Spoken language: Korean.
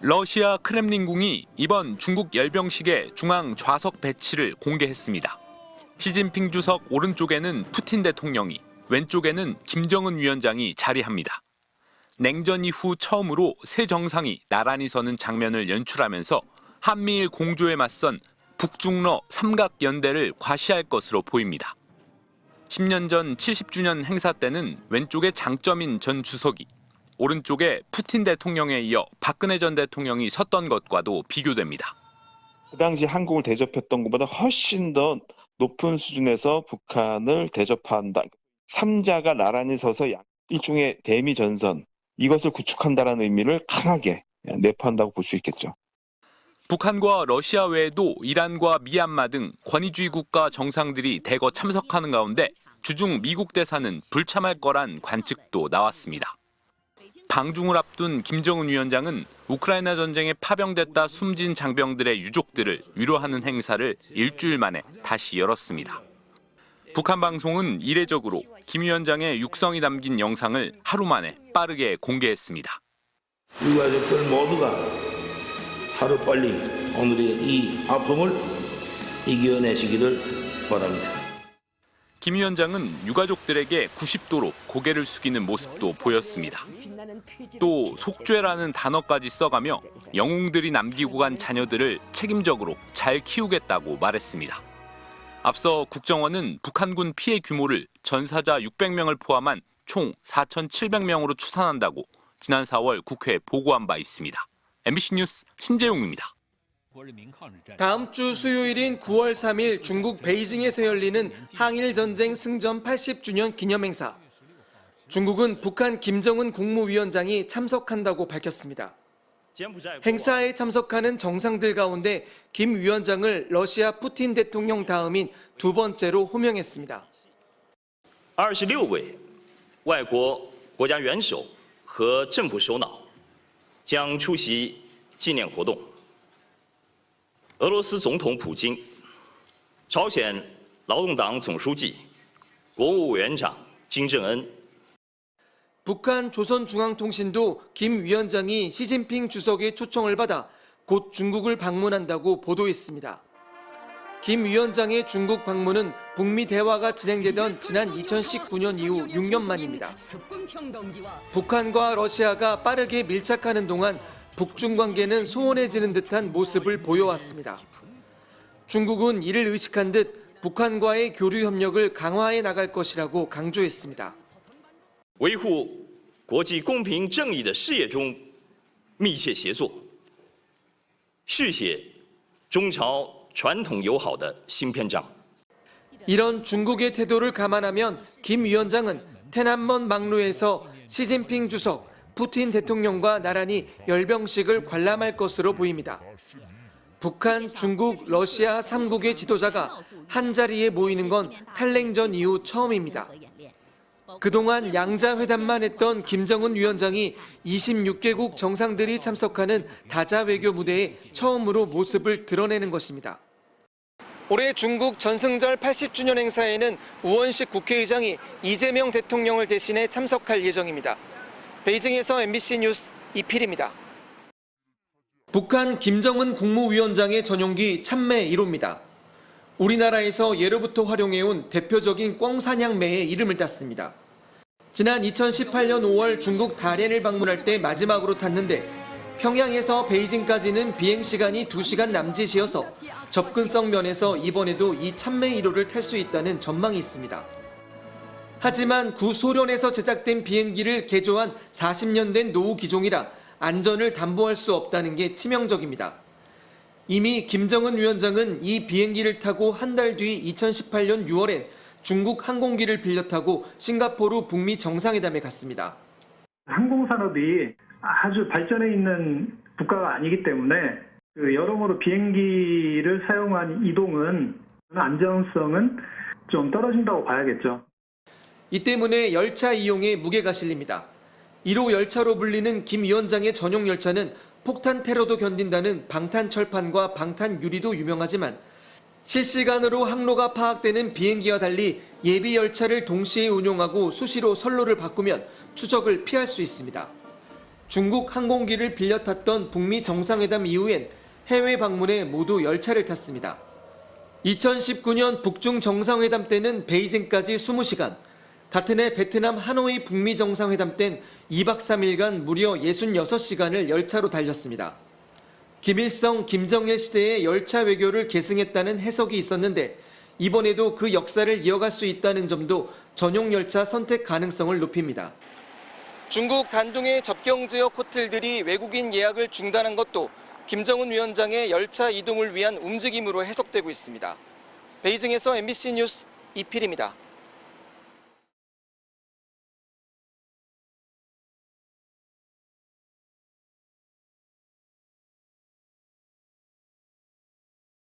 러시아 크렘린궁이 이번 중국 열병식의 중앙 좌석 배치를 공개했습니다. 시진핑 주석 오른쪽에는 푸틴 대통령이, 왼쪽에는 김정은 위원장이 자리합니다. 냉전 이후 처음으로 세 정상이 나란히 서는 장면을 연출하면서 한미일 공조에 맞선 북중러 삼각연대를 과시할 것으로 보입니다. 10년 전 70주년 행사 때는 왼쪽에 장점인 전 주석이, 오른쪽에 푸틴 대통령에 이어 박근혜 전 대통령이 섰던 것과도 비교됩니다. 그 당시 한국을 대접했던 것보다 훨씬 더 높은 수준에서 북한을 대접한다. 3자가 나란히 서서 일종의 대미 전선, 이것을 구축한다는 의미를 강하게 내포한다고 볼 수 있겠죠. 북한과 러시아 외에도 이란과 미얀마 등 권위주의 국가 정상들이 대거 참석하는 가운데 주중 미국 대사는 불참할 거란 관측도 나왔습니다. 방중을 앞둔 김정은 위원장은 우크라이나 전쟁에 파병됐다 숨진 장병들의 유족들을 위로하는 행사를 일주일 만에 다시 열었습니다. 북한 방송은 이례적으로 김 위원장의 육성이 담긴 영상을 하루 만에 빠르게 공개했습니다. 유가족들 모두가 하루빨리 오늘의 이 아픔을 이겨내시기를 바랍니다. 김 위원장은 유가족들에게 90도로 고개를 숙이는 모습도 보였습니다. 또 속죄라는 단어까지 써가며 영웅들이 남기고 간 자녀들을 책임적으로 잘 키우겠다고 말했습니다. 앞서 국정원은 북한군 피해 규모를 전사자 600명을 포함한 총 4,700명으로 추산한다고 지난 4월 국회에 보고한 바 있습니다. MBC 뉴스 신재용입니다. 다음 주 수요일인 9월 3일 중국 베이징에서 열리는 항일 전쟁 승전 80주년 기념행사. 중국은 북한 김정은 국무위원장이 참석한다고 밝혔습니다. 행사에 참석하는 정상들 가운데 김 위원장을 러시아 푸틴 대통령 다음인 두 번째로 호명했습니다. 26位外国国家元首和政府首脑将出席纪念活动。俄罗斯总统普京、朝鲜劳动党总书记、国务委员长金正恩。 북한 조선중앙통신도 김 위원장이 시진핑 주석의 초청을 받아 곧 중국을 방문한다고 보도했습니다. 김 위원장의 중국 방문은 북미 대화가 진행되던 지난 2019년 이후 6년 만입니다. 북한과 러시아가 빠르게 밀착하는 동안 북중 관계는 소원해지는 듯한 모습을 보여왔습니다. 중국은 이를 의식한 듯 북한과의 교류 협력을 강화해 나갈 것이라고 강조했습니다. 维护国际公平正义的事业中密切协作，续写中朝传统友好的新篇章。 이런 중국의 태도를 감안하면 김 위원장은天安门 막루에서 시진핑 주석, 푸틴 대통령과 나란히 열병식을 관람할 것으로 보입니다. 북한, 중국, 러시아 3국의 지도자가 한자리에 모이는 건 탈냉전 이후 처음입니다. 그동안 양자 회담만 했던 김정은 위원장이 26개국 정상들이 참석하는 다자 외교 무대에 처음으로 모습을 드러내는 것입니다. 올해 중국 전승절 80주년 행사에는 우원식 국회의장이 이재명 대통령을 대신해 참석할 예정입니다. 베이징에서 MBC 뉴스 이필입니다. 북한 김정은 국무위원장의 전용기 참매 1호입니다. 우리나라에서 예로부터 활용해온 대표적인 꿩사냥매의 이름을 땄습니다. 지난 2018년 5월 중국 다롄을 방문할 때 마지막으로 탔는데 평양에서 베이징까지는 비행시간이 2시간 남짓이어서 접근성 면에서 이번에도 이 참매 1호를 탈 수 있다는 전망이 있습니다. 하지만 구소련에서 제작된 비행기를 개조한 40년 된 노후 기종이라 안전을 담보할 수 없다는 게 치명적입니다. 이미 김정은 위원장은 이 비행기를 타고 한 달 뒤 2018년 6월엔 중국 항공기를 빌려 타고 싱가포르 북미 정상회담에 갔습니다. 항공산업이 아주 발전해 있는 국가가 아니기 때문에 여러모로 비행기를 사용한 이동은 안전성은 좀 떨어진다고 봐야겠죠. 이 때문에 열차 이용에 무게가 실립니다. 1호 열차로 불리는 김 위원장의 전용 열차는 폭탄 테러도 견딘다는 방탄철판과 방탄유리도 유명하지만 실시간으로 항로가 파악되는 비행기와 달리 예비 열차를 동시에 운용하고 수시로 선로를 바꾸면 추적을 피할 수 있습니다. 중국 항공기를 빌려 탔던 북미 정상회담 이후엔 해외 방문에 모두 열차를 탔습니다. 2019년 북중 정상회담 때는 베이징까지 20시간, 같은 해 베트남 하노이 북미 정상회담 땐 2박 3일간 무려 66시간을 열차로 달렸습니다. 김일성, 김정일 시대의 열차 외교를 계승했다는 해석이 있었는데 이번에도 그 역사를 이어갈 수 있다는 점도 전용 열차 선택 가능성을 높입니다. 중국 단둥의 접경지역 호텔들이 외국인 예약을 중단한 것도 김정은 위원장의 열차 이동을 위한 움직임으로 해석되고 있습니다. 베이징에서 MBC 뉴스 이필입니다.